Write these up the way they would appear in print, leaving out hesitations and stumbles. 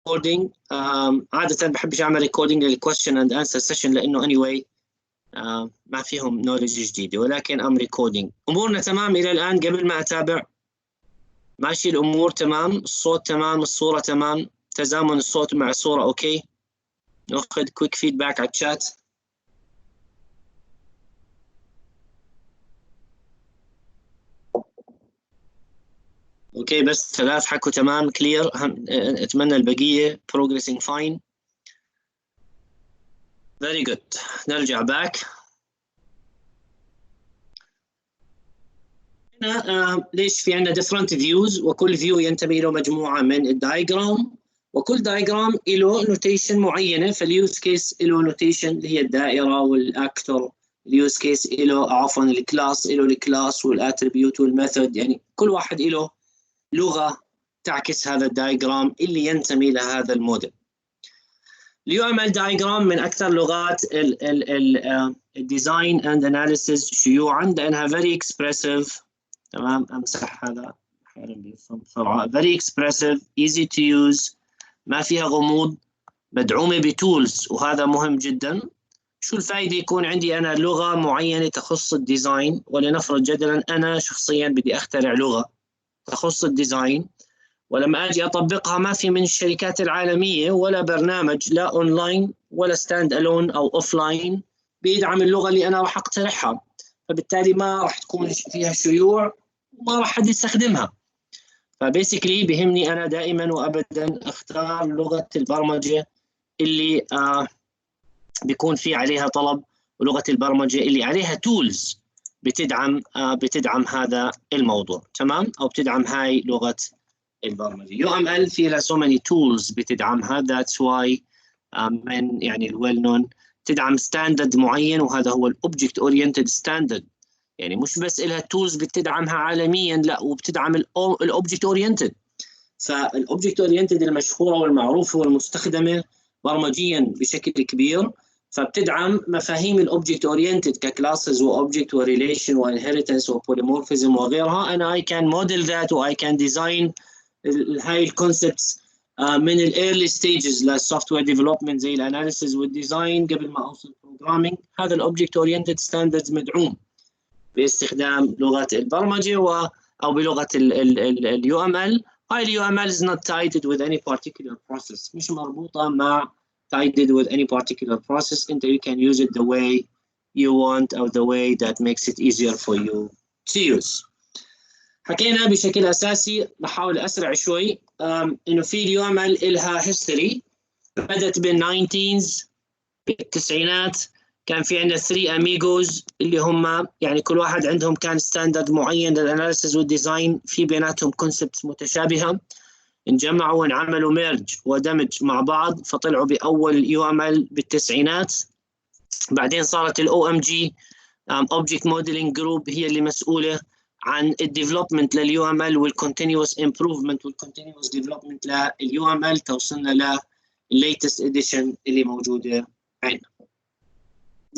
recording. عادة بحبش أعمل recording للquestion and answer session لأنه anyway ما فيهم knowledge جديدة، ولكن I'm recording. أمورنا تمام إلى الآن قبل ما أتابع؟ ماشي الأمور تمام، الصوت تمام، الصورة تمام، تزامن الصوت مع الصورة أوكي؟ نأخذ quick feedback على الشات. اوكي بس 3 حكوا تمام كلير. اتمنى البقيه progressing fine. very good. نرجع باك. هنا ليش في عندنا different views، وكل view ينتمي له مجموعه من الدايجرام، وكل دايجرام له نوتيشن معينه. فاليوز كيس له نوتيشن اللي هي الدائره والاكتور، اليوز كيس له عفوا الكلاس له الكلاس والاتريبيوت والميثود، يعني كل واحد له لغة تعكس هذا الدايجرام اللي ينتمي لهذا الموديل. UML diagram من أكثر لغات الديزاين and analysis شيوعاً لأنها very expressive. تمام، أمسح هذا بسرعة. very expressive, easy to use، ما فيها غموض، مدعومة بتولز، وهذا مهم جداً. شو الفائدة يكون عندي أنا لغة معينة تخص الديزاين؟ ولنفرض جدلاً أنا شخصياً بدي أخترع لغة تخص الديزاين، ولما أجي أطبقها ما في من الشركات العالمية ولا برنامج لا أونلاين ولا ستاند ألون أو أوفلاين بيدعم اللغة اللي أنا راح أقترحها، فبالتالي ما راح تكون فيها شيوع وما راح حد يستخدمها. فبيسكلي بيهمني أنا دائما وأبدا أختار لغة البرمجة اللي بيكون في عليها طلب، ولغة البرمجة اللي عليها تولز بتدعم هذا الموضوع. تمام، أو بتدعم هاي لغة البرمجة. UML في لها so many tools بتدعمها. that's why من يعني الويل نون تدعم ستاندرد معين، وهذا هو الأوبجكت أورينتد ستاندرد. يعني مش بس لها تولز بتدعمها عالميا، لا وبتدعم الأوبجكت أورينتد. فالأوبجكت أورينتد المشهورة والمعروفة والمستخدمة برمجيا بشكل كبير، فبتدعم مفاهيم الأوبجكت أورينتد ككلاسز وأوبجكت وريليشن وانهيرتنس وبوليمورفيزم وغيرها. أنا I can model that و I can design هاي الكونسبتس من الايرلي ستيجز للسوفت وير ديفلوبمنت زي الاناليسيز والديزاين قبل ما اوصل بروجرامينج. هذا الاوبجكت اورينتد ستاندردز مدعوم باستخدام لغه البرمجه او بلغه اليو ام ال. هاي اليو ام ال is not tied with any particular process، مش مربوطه مع tied with any particular process. انت you can use it the way you want or the way that makes it easier for you to use. حكينا بشكل اساسي، بحاول اسرع شوي، انه في اليو ام ال لها هيستوري بدات بال19s بالتسعينات. كان في عندنا 3 اميجوز اللي هم يعني كل واحد عندهم كان ستاندرد معين للاناليسيز والديزاين، في بيناتهم كونسبتس متشابهه، انجمعوا وانعملوا ميرج ودمج مع بعض فطلعوا باول يو ام ال بالتسعينات. بعدين صارت الاو ام جي اوبجكت موديلنج جروب هي اللي مسؤوله عن الديفلوبمنت لليو ام ال والكونتينيوس امبروفمنت والكونتينيوس ديفلوبمنت لليو ام ال، توصلنا للليتست اديشن اللي موجوده عندنا.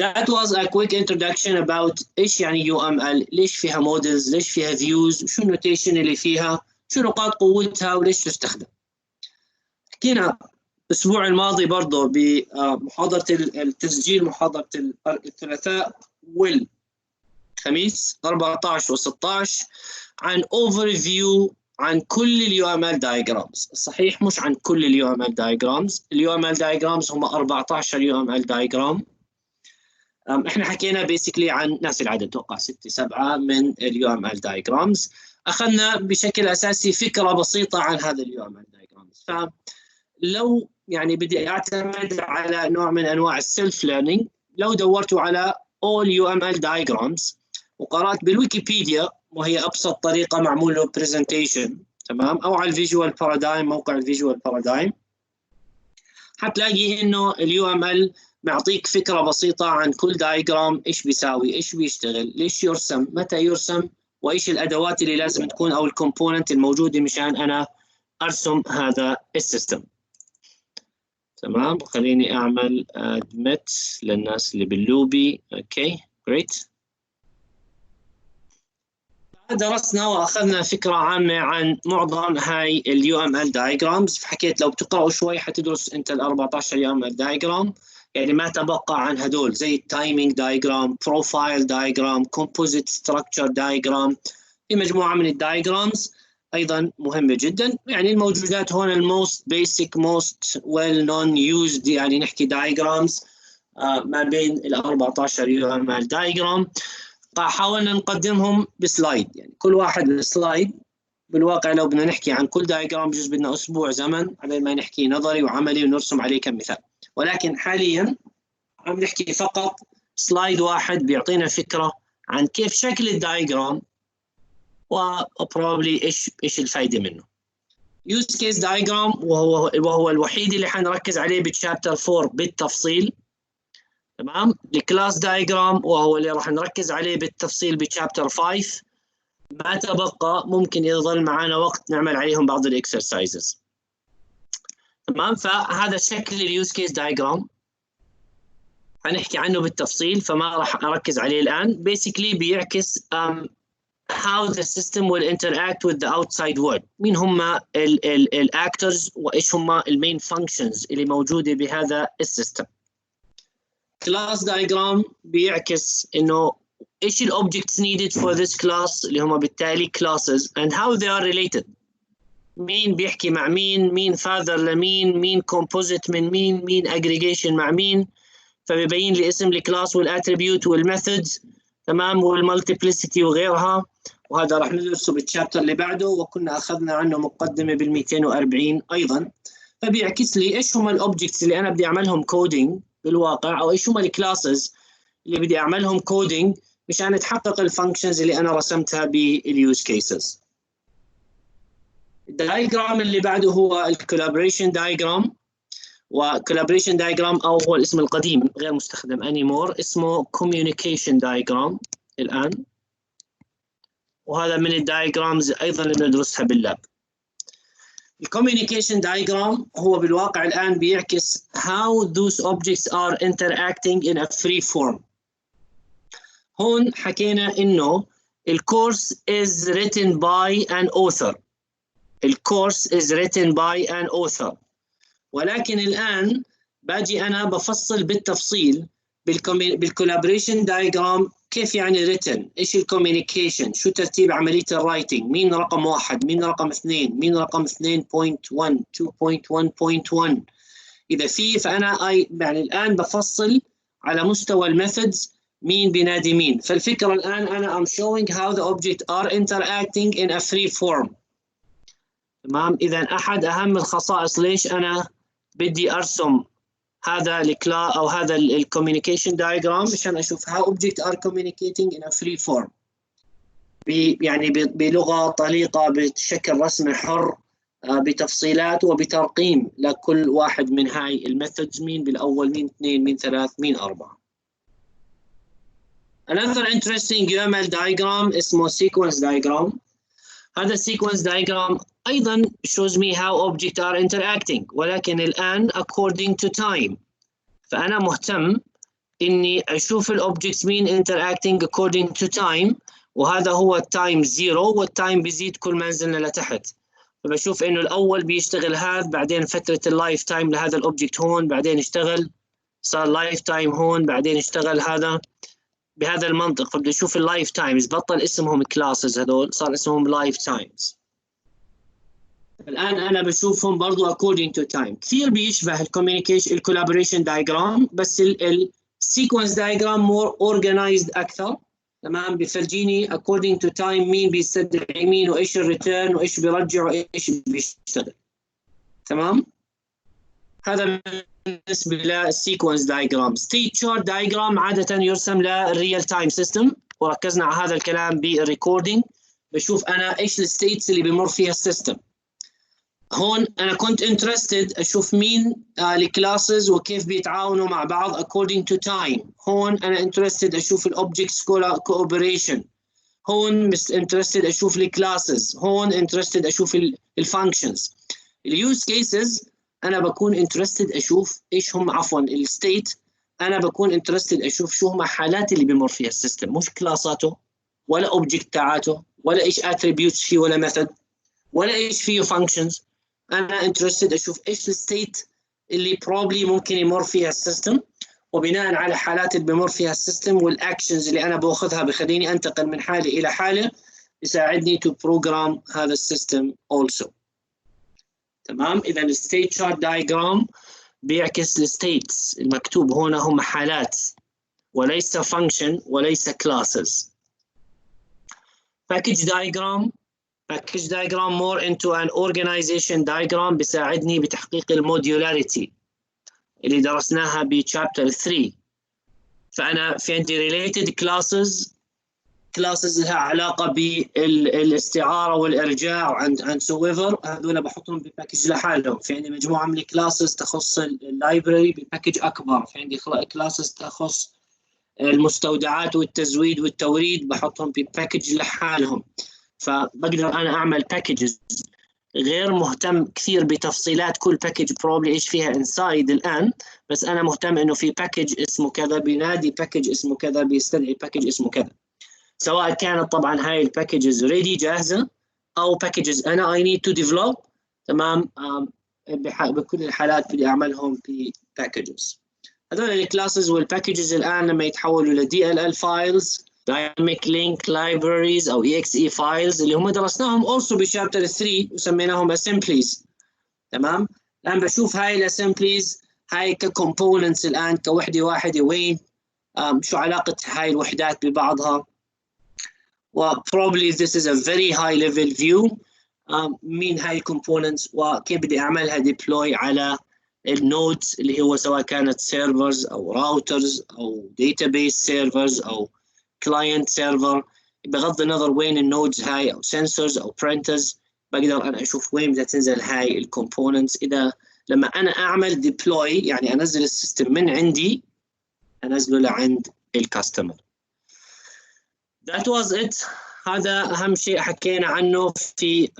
That was a quick introduction about ايش يعني يو ام ال، ليش فيها مودلز، ليش فيها فيوز، وشو النوتيشن اللي فيها، شو نقاط قوتها وليش تستخدم. حكينا الاسبوع الماضي برضه بمحاضره التسجيل، محاضره الثلاثاء والخميس 14 و16 عن overview عن كل اليو ام ال diagrams. صحيح مش عن كل اليو ام ال diagrams. اليو ام ال diagrams هم 14 يو ام ال diagram. احنا حكينا بيسكلي عن نفس العدد، اتوقع 6 7 من اليو ام ال diagrams. اخذنا بشكل اساسي فكره بسيطه عن هذا اليو ام ال diagrams. فلو يعني بدي اعتمد على نوع من انواع السيلف ليرنينج، لو دورتوا على all UML diagrams وقرأت بالويكيبيديا، وهي ابسط طريقه معمول له برزنتيشن، تمام، او على الفيجوال بارادايم، موقع الفيجوال بارادايم، حتلاقي انه اليو ام ال معطيك فكره بسيطه عن كل دايجرام، ايش بيساوي، ايش بيشتغل، ليش يرسم، متى يرسم، وايش الادوات اللي لازم تكون او الكومبوننت الموجوده مشان انا ارسم هذا السيستم. تمام، خليني اعمل ادمت للناس اللي باللوبي. اوكي جريت. درسنا واخذنا فكره عامه عن معظم هاي اليو ام ال دايجرامز. حكيت لو بتقراوا شوي حتدرس انت ال 14 يو ام ال دايجرام، يعني ما تبقى عن هدول زي التايمينج دايجرام، بروفايل دايجرام، كومبوزيت ستراكشر دايجرام. في مجموعه من الدايجرامز ايضا مهمه جدا، يعني الموجودات هون الموست بيسك موست ويل نون يوزد، يعني نحكي دايجرامز ما بين ال 14 يو ام ال دايجرام. حاولنا نقدمهم بسلايد، يعني كل واحد من السلايد بالواقع لو بدنا نحكي عن كل دايجرام بجوز بدنا اسبوع زمن على ما نحكي نظري وعملي ونرسم عليه كم مثال، ولكن حاليا عم نحكي فقط سلايد واحد بيعطينا فكره عن كيف شكل الدايجرام وبروبلي ايش الفائده منه. يوز كيس دايجرام وهو الوحيد اللي حنركز عليه بالشابتر 4 بالتفصيل. تمام. الكلاس دايجرام وهو اللي راح نركز عليه بالتفصيل بشابتر 5. ما تبقى ممكن يظل معنا وقت نعمل عليهم بعض الاكسرسايزز. تمام. فهذا شكل اليوز كيس دايجرام هنحكي عنه بالتفصيل فما راح اركز عليه الان. بيسكلي بيعكس how the system will interact with the outside world. مين هم الاكترز وايش هم المين فانكشنز اللي موجوده بهذا السيستم. كلاس دايجرام بيعكس انه ايش الاوبجكتس needed for this class اللي هم بالتالي classes and how they are related. مين بيحكي مع مين father لمين، مين composite من مين aggregation مع مين. فبيبين لي اسم الكلاس والاتريبيوت والميثودز، تمام، والمالتيبليسيتي وغيرها، وهذا راح ندرسه بالشابتر اللي بعده وكنا اخذنا عنه مقدمه بال 240 ايضا. فبيعكس لي ايش هم الاوبجكتس اللي انا بدي اعملهم كودينج بالواقع، او ايش هم الكلاسز اللي بدي اعملهم كودينج مشان تحقق الفانكشنز اللي انا رسمتها باليوز كيسز. الدايجرام اللي بعده هو الكولابوريشن دايجرام. وكولابوريشن دايجرام او هو الاسم القديم غير مستخدم anymore، اسمه communication diagram الان، وهذا من الدايجرامز ايضا اللي ندرسها باللاب. الكوميونيكيشن دايجرام هو بالواقع الان بيعكس how those objects are interacting in a free form. هون حكينا انه الكورس is written by an author. الكورس is written by an author. ولكن الآن باجي أنا بفصل بالتفصيل بالكولابوريشن دايجرام كيف يعني written، إيش الكوميونيكيشن، شو ترتيب عملية الرايتنج، مين رقم 1، مين رقم 2، مين رقم 2.1 2.1.1 إذا في. فأنا يعني الآن بفصل على مستوى الميثودز مين بينادي مين. فالفكرة الآن أنا I'm showing how the objects are interacting in a free form. تمام. إذا أحد أهم الخصائص ليش أنا بدي أرسم هذا الكلا أو هذا الكوميونيكيشن دايجرام مشان أشوف how objects are communicating in a free form. يعني بلغة طليقة بشكل رسمي حر بتفصيلات وبترقيم لكل واحد من هاي الميثودز، مين بالأول، مين 2، مين 3، مين 4. Another interesting UML diagram اسمه sequence diagram. هذا السيكونس دايجرام أيضا shows me how objects are interacting، ولكن الآن according to time. فأنا مهتم إني أشوف الأوبجكتس مين interacting according to time، وهذا هو التايم 0 والتايم بيزيد كل ما نزلنا لتحت. فبشوف إنه الأول بيشتغل هذا، بعدين فترة اللايف تايم لهذا الأوبجكت هون، بعدين اشتغل صار لايف تايم هون، بعدين اشتغل هذا بهذا المنطق. فبدي اشوف اللايف تايمز، بطل اسمهم كلاسز هذول، صار اسمهم لايف تايمز. الان انا بشوفهم برضو according to time. كثير بيشبه الكوميونيكيشن الكولابوريشن دايجرام، بس السيكونس دايجرام مور اورجنايزد اكثر. تمام. بيفرجيني according to time مين بيستدعي مين، وايش الريتيرن، وايش بيرجع، وايش بيشتغل. تمام. هذا بالنسبه للسيكونس دايجرام. ستيت شارت دايجرام عاده يرسم للريال تايم سيستم، وركزنا على هذا الكلام بالريكوردينج. بشوف انا ايش الستيتس اللي بمر فيها السيستم. هون انا كنت انترستد اشوف مين الكلاسز وكيف بيتعاونوا مع بعض according to time. هون انا انترستد اشوف الاوبجكتس كوبريشن. هون انترستد اشوف الكلاسز. هون انترستد اشوف الفانكشنز. اليوز كيسز انا بكون انترستد اشوف ايش هم، عفوا الستيت انا بكون انترستد اشوف شو هم حالات اللي بمر فيها السيستم، مش كلاساته ولا اوبجكت تاعاته ولا ايش attributes فيه ولا method ولا ايش فيه functions. انا interested اشوف ايش الستيت اللي probably ممكن يمر فيها السيستم، وبناء على حالات اللي بمر فيها السيستم والاكشنز اللي انا باخذها بخليني انتقل من حاله الى حاله، يساعدني to program هذا السيستم also. تمام. اذا الستيت شارت دايجرام بيعكس الستيتس المكتوب هنا هم حالات وليس function وليس classes. package diagram more into an organization diagram بيساعدني بتحقيق الموديولاريتي اللي درسناها بشابتر 3. فأنا في عندي related classes لها علاقة بالاستعارة والإرجاع عند whoever، هذول بحطهم بباكج لحالهم. في عندي مجموعة من الكلاسز تخص اللايبراري بباكج أكبر، في عندي كلاسز تخص المستودعات والتزويد والتوريد بحطهم بباكج لحالهم. فبقدر أنا أعمل باكجز غير مهتم كثير بتفصيلات كل باكج بروبلي ايش فيها انسايد الان، بس انا مهتم انه في باكج اسمه كذا بينادي باكج اسمه كذا بيستدعي باكج اسمه كذا، سواء كانت طبعا هاي الباكجز ريدي جاهزه او باكجز انا I need to develop. تمام. بكل الحالات بدي اعملهم بباكجز. هذول الكلاسز والباكجز الان لما يتحولوا ل DLL files Dynamic Link Libraries أو EXE files اللي هم درسناهم also بشابتر 3 وسميناهم assemblies. تمام. الآن بشوف هاي الاسمبليز هاي كcomponents الآن كوحدة واحدة وين شو علاقة هاي الوحدات ببعضها. و probably this is a very high level view مين هاي components وكيف بدي أعملها deploy على النودز اللي هو سواء كانت servers أو routers أو database servers أو client server. بغض النظر وين النودز هاي او sensors او printers بقدر انا اشوف وين بدها تنزل هاي الكومبوننتس. اذا لما انا اعمل deploy يعني انزل السيستم من عندي انزله لعند الكاستمر. That was it. هذا اهم شيء حكينا عنه في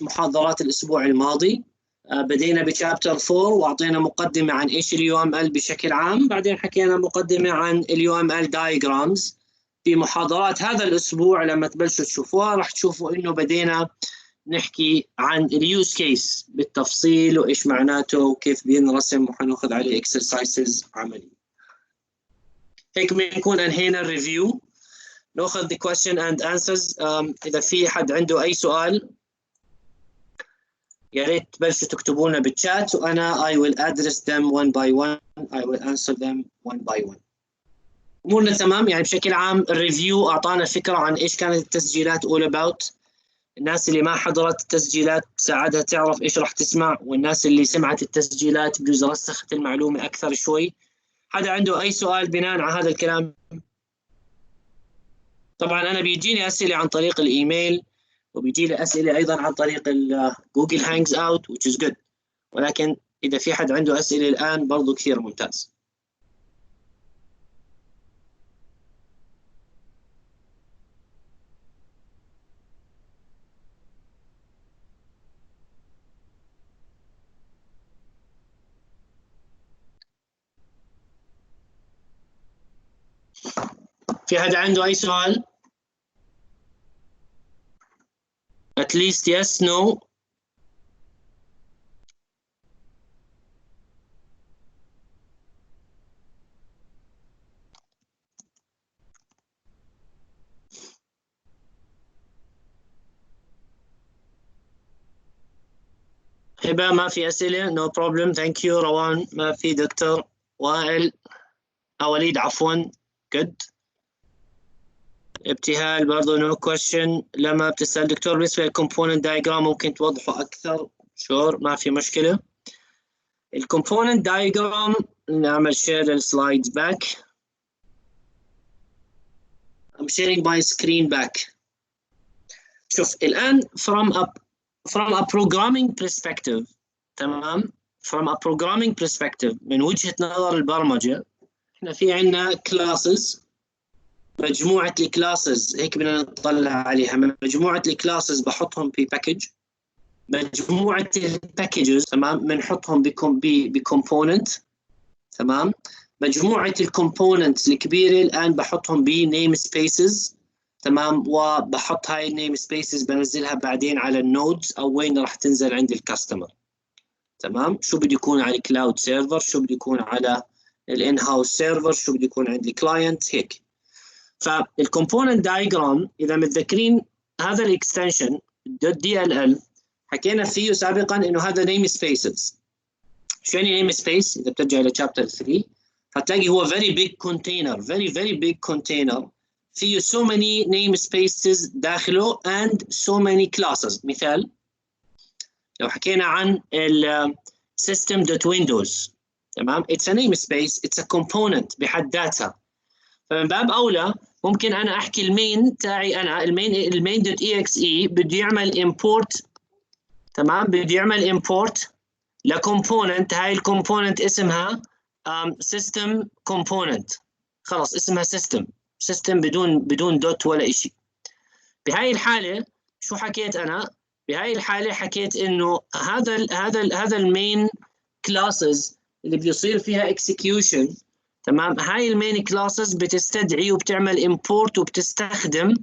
محاضرات الاسبوع الماضي. بدينا بشابتر 4 واعطينا مقدمه عن ايش اليو ام ال بشكل عام، بعدين حكينا مقدمه عن اليو ام ال دايجرامز. في محاضرات هذا الاسبوع لما تبلشوا تشوفوها راح تشوفوا انه بدينا نحكي عن اليوز كيس بالتفصيل وايش معناته وكيف بينرسم وحناخذ عليه اكسرسايزز عملي. هيك بنكون انهينا الريفيو. ناخذ the question and answers. اذا في حد عنده اي سؤال يا ريت تبلشوا تكتبوا لنا بالشات وانا I will address them one by one. I will answer them one by one. امورنا تمام. يعني بشكل عام الريفيو اعطانا فكره عن ايش كانت التسجيلات all about. الناس اللي ما حضرت التسجيلات ساعدها تعرف ايش راح تسمع، والناس اللي سمعت التسجيلات بجوز رسخت المعلومه اكثر شوي. حدا عنده اي سؤال بناء على هذا الكلام؟ طبعا انا بيجيني اسئله عن طريق الايميل وبيجي لي اسئله ايضا عن طريق جوجل هانجز اوت which is good، ولكن اذا في حد عنده اسئله الان برضو كثير ممتاز. في حد عنده اي سؤال؟ at least yes no. هبة ما في أسئلة؟ no problem thank you. روان ما في. دكتور وائل وليد عفوا good. ابتهال برضو no question. لما بتسأل دكتور بالنسبة للكومبوننت دايجرام ممكن توضحه أكثر؟ sure ما في مشكلة. الكومبوننت دايجرام نعمل share للسلايدز back. I'm sharing my screen back. شوف الآن from a programming perspective. تمام. from a programming perspective من وجهة نظر البرمجة احنا في عندنا classes. مجموعة الكلاسز هيك بدنا نطلع عليها. مجموعة الكلاسز بحطهم في باكج. مجموعة الباكجز تمام بنحطهم بكومبوننت. تمام. مجموعة الكومبوننتس الكبيرة الآن بحطهم بنيم سبيسز. تمام، وبحط هاي النيم سبيسز بنزلها بعدين على النودز او وين راح تنزل عند الكاستمر. تمام، شو بده يكون على الكلاود سيرفر، شو بده يكون على الان هاوس سيرفر، شو بده يكون عند الكلاينت هيك. فالكومبوننت دايجرام اذا متذكرين هذا الاكستنشن .dll حكينا فيه سابقا انه هذا نيم سبيسز. شو يعني نيم سبيس؟ اذا بترجع الى شابتر 3 هتلاقي هو very big container، very big container فيه so many namespaces داخله and so many classes. مثال لو حكينا عن ال system.windows، تمام، it's a namespace، it's a component بحد ذاتها. فمن باب اولى ممكن انا احكي المين تاعي، انا المين.exe بده يعمل import، تمام، بده يعمل import لكومبوننت. هاي الكومبوننت اسمها system component، خلص اسمها system بدون دوت ولا شيء. بهاي الحاله شو حكيت انا؟ بهاي الحاله حكيت انه هذا المين كلاسز اللي بده يصير فيها execution، تمام، هاي المين كلاسز بتستدعي وبتعمل import وبتستخدم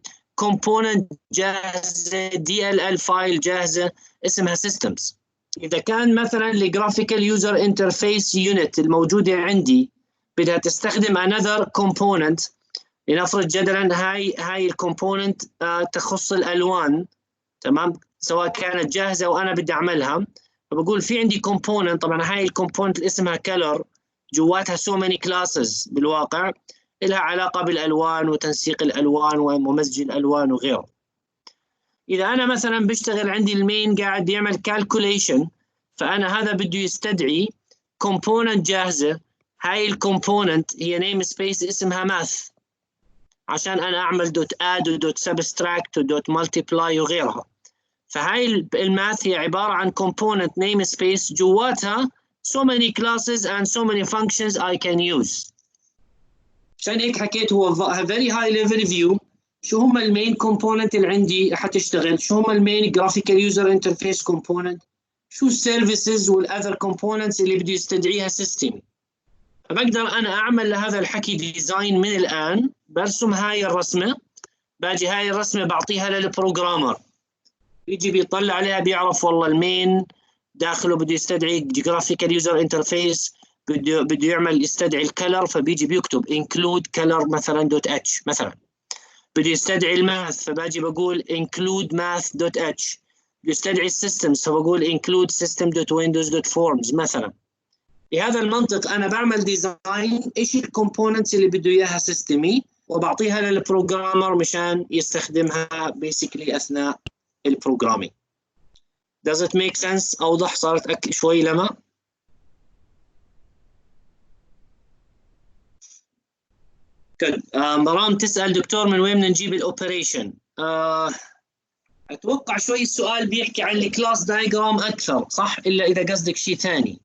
component جاهزه، DLL فايل جاهزه اسمها systems. إذا كان مثلا الجرافيكال يوزر انترفيس يونت الموجودة عندي بدها تستخدم another component، لنفرض جدلا هاي الكومبوننت تخص الألوان، تمام، سواء كانت جاهزة وأنا بدي أعملها، فبقول في عندي component. طبعا هاي الكومبوننت اللي اسمها color جواتها so many classes بالواقع لها علاقة بالألوان وتنسيق الألوان ومزج الألوان وغيره. إذا أنا مثلا بشتغل عندي المين قاعد يعمل calculation، فأنا هذا بده يستدعي component جاهزة. هاي الكومبوننت هي نيم سبيس اسمها math عشان أنا أعمل .add و .subtract و .multiply وغيرها. فهاي الماث هي عبارة عن component name space جواتها so many classes and so many functions I can use. عشان هيك حكيت هو very high level view. شو هم المين كومبوننت اللي عندي حتشتغل؟ شو هم المين جرافيكال يوزر انترفيس كومبوننت؟ شو السيرفيسز والاذر كومبوننتس اللي بده يستدعيها سيستم؟ فبقدر انا اعمل لهذا الحكي ديزاين من الان. برسم هاي الرسمه، باجي هاي الرسمه بعطيها للبروجرامر، بيجي بيطلع عليها بيعرف والله المين داخله بده يستدعي جرافيكال يوزر انترفيس، بده يعمل يستدعي الكلر، فبيجي بيكتب include color مثلا .h مثلا. بده يستدعي الماث فباجي بقول include math.h. بده يستدعي السيستمز فبقول include system.windows.forms مثلا. بهذا المنطق انا بعمل ديزاين ايش الكومبوننتس اللي بده اياها سيستمي وبعطيها للبروجرامر مشان يستخدمها بيسكلي اثناء البروجرامينج. Does it make sense؟ اوضح؟ صارت شوي لما؟ مرام تسأل دكتور من وين بدنا نجيب الاوبريشن؟ اتوقع شوي السؤال بيحكي عن الكلاس دايجرام اكثر، صح؟ الا اذا قصدك شيء ثاني.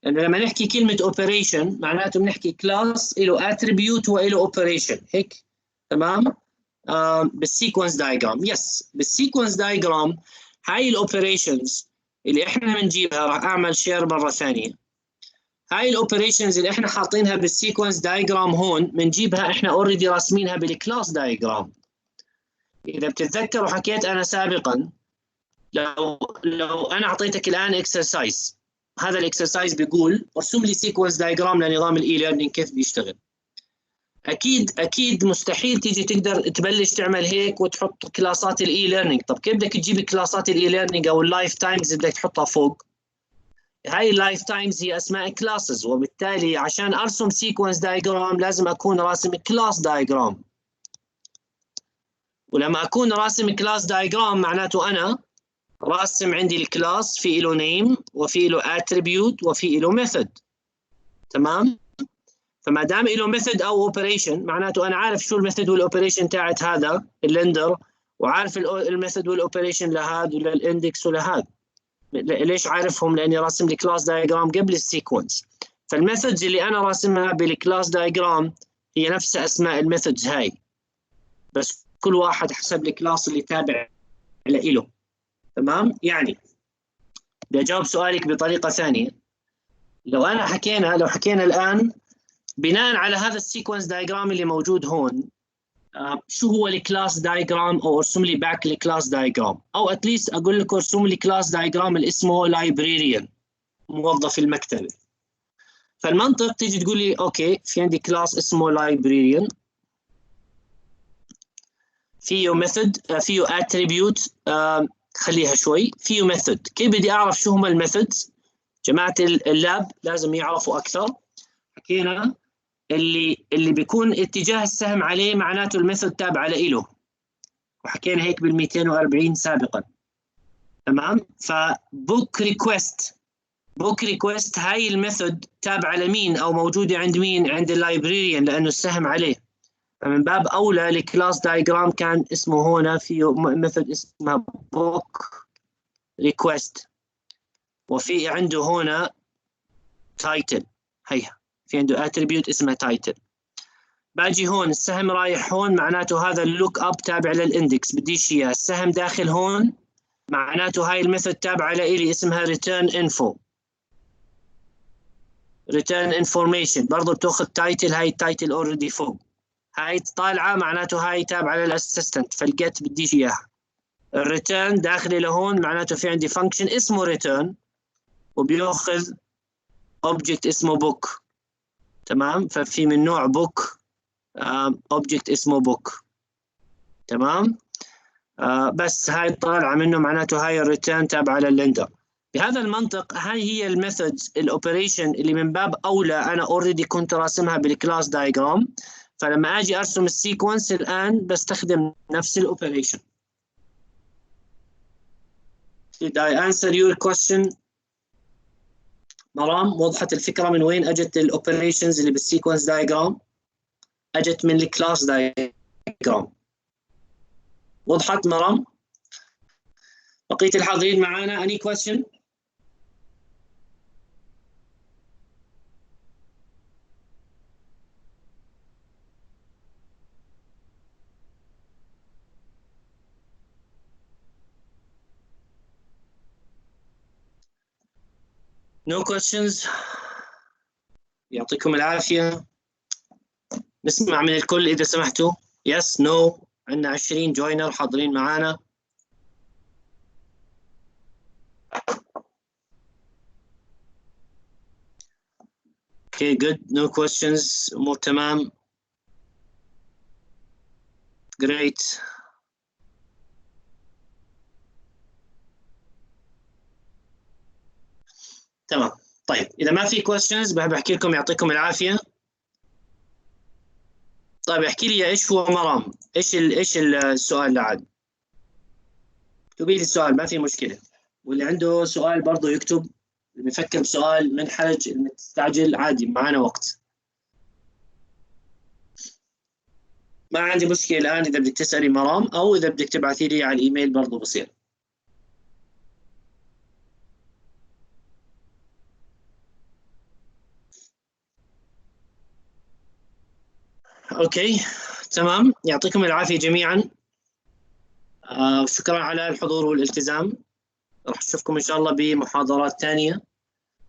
لانه لما نحكي كلمه اوبريشن معناته بنحكي كلاس له اتريبيوت وله اوبريشن، هيك تمام؟ بالسيكونس دايجرام، يس، بالسيكونس دايجرام هاي الاوبريشنز اللي احنا بنجيبها. راح اعمل شير مره ثانيه. هاي الاوبريشنز اللي احنا حاطينها بالسيكونس دايجرام هون بنجيبها احنا اوريدي راسمينها بالكلاس دايجرام. اذا بتتذكروا حكيت انا سابقا لو انا اعطيتك الان اكسرسايز، هذا الاكسرسايز بيقول ارسم لي سيكونس دايجرام لنظام الاي ليرنينج كيف بيشتغل. اكيد مستحيل تيجي تقدر تبلش تعمل هيك وتحط كلاسات الاي ليرنينج. طب كيف بدك تجيب كلاسات الاي ليرنينج او اللايف تايمز بدك تحطها فوق؟ هاي اللايف تايمز هي اسماء كلاسز، وبالتالي عشان ارسم سيكونس دايجرام لازم اكون راسم كلاس دايجرام. ولما اكون راسم كلاس دايجرام معناته انا راسم عندي الكلاس في له نيم وفي له اتريبيوت وفي له ميثود، تمام؟ فما دام له ميثود او اوبريشن معناته انا عارف شو الميثود والاوبريشن تاعت هذا اللندر، وعارف الميثود والاوبريشن لهذا وللاندكس ولهذا. ليش عارفهم؟ لاني راسم لي كلاس دايجرام قبل السيكونس. فالميثودز اللي انا راسمها بالكلاس دايجرام هي نفس اسماء الميثودز هاي، بس كل واحد حسب الكلاس اللي تابع له، تمام؟ يعني بدي اجاوب سؤالك بطريقه ثانيه. لو حكينا الان بناء على هذا السيكونس دايجرام اللي موجود هون، شو هو الكلاس دايجرام، او ارسم لي باك الكلاس دايجرام، او اتليست اقول لك ارسم لي كلاس دايجرام اللي اسمه لايبريريان، موظف المكتبه. فالمنطق تيجي تقول لي اوكي في عندي كلاس اسمه لايبريريان، فيه ميثود، فيه اتريبيوت، خليها شوي، فيه ميثود. كيف بدي اعرف شو هم الميثودز؟ جماعه اللاب لازم يعرفوا اكثر. حكينا اللي بيكون اتجاه السهم عليه معناته الميثود تابعه له، وحكينا هيك بال 240 سابقا. تمام. فبوك ريكويست هاي الميثود تابعه لمين او موجوده عند مين؟ عند اللايبريريان، لانه السهم عليه. فمن باب اولى الكلاس دايجرام كان اسمه هنا فيه ميثود اسمها بوك ريكويست، وفي عنده هنا تايتل. هيها في عنده اتريبيوت اسمها تايتل. باجي هون السهم رايح هون، معناته هذا اللوك اب تابع للاندكس، بديش اياه. السهم داخل هون معناته هاي الميثود تابعه لإلي اسمها return info، return information، برضه بتاخذ تايتل. هاي التايتل اوريدي فوق، هاي طالعه معناته هاي تابعه للاسيستنت، فالجيت بديش اياها. الريتيرن داخلي لهون معناته في عندي فانكشن اسمه return، وبياخذ اوبجكت اسمه book. تمام. ففي من نوع book اوبجكت اسمه book. تمام. بس هاي طالعه منه معناته هاي الريتيرن تابعه لللندر. بهذا المنطق هاي هي الميثودز الاوبريشن اللي من باب اولى انا اوريدي كنت راسمها بالكلاس دايجرام. فلما اجي ارسم السيكونس الان بستخدم نفس الاوبريشن. Did I answer your question؟ مرام، وضحت الفكره من وين اجت الاوبريشنز اللي بالسيكونس دايجرام؟ اجت من الكلاس دايجرام. وضحت مرام؟ بقيه الحاضرين معنا any question؟ No questions. يعطيكم العافية. نسمع من الكل إذا سمحتوا. Yes, no. عندنا 20 جوينر حاضرين معانا. Okay, good. No questions. أمور تمام. Great. تمام. طيب إذا ما في questions بحكي لكم يعطيكم العافية. طيب احكي لي ايش هو مرام؟ ايش السؤال اللي عاد؟ اكتبي لي السؤال ما في مشكلة. واللي عنده سؤال برضه يكتب، اللي بيفكر بسؤال منحرج المستعجل عادي، معنا وقت. ما عندي مشكلة الآن إذا بدك تسألي مرام، أو إذا بدك تبعثي لي على الإيميل برضه بصير. أوكي تمام. يعطيكم العافية جميعا. شكرا على الحضور والالتزام. راح أشوفكم إن شاء الله بمحاضرات ثانية.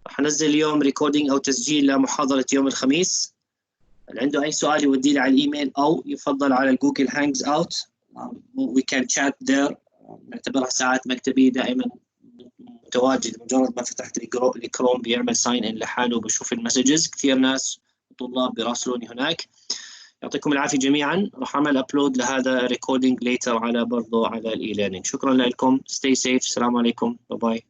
راح أنزل اليوم ريكوردينج أو تسجيل لمحاضرة يوم الخميس. اللي عنده أي سؤال يودي لي على الإيميل أو يفضل على الجوجل هانجز أوت. We can chat there. نعتبرها ساعات مكتبية دائما متواجد. مجرد ما فتحت الكروم بيعمل ساين إن لحاله وبشوف المسجز. كثير ناس طلاب بيراسلوني هناك. يعطيكم العافية جميعا. راح أعمل أبلود لهذا ريكوردينج ليتر على برضو على الإي ليرنينج. شكرا لكم. Stay safe. السلام عليكم. باي باي.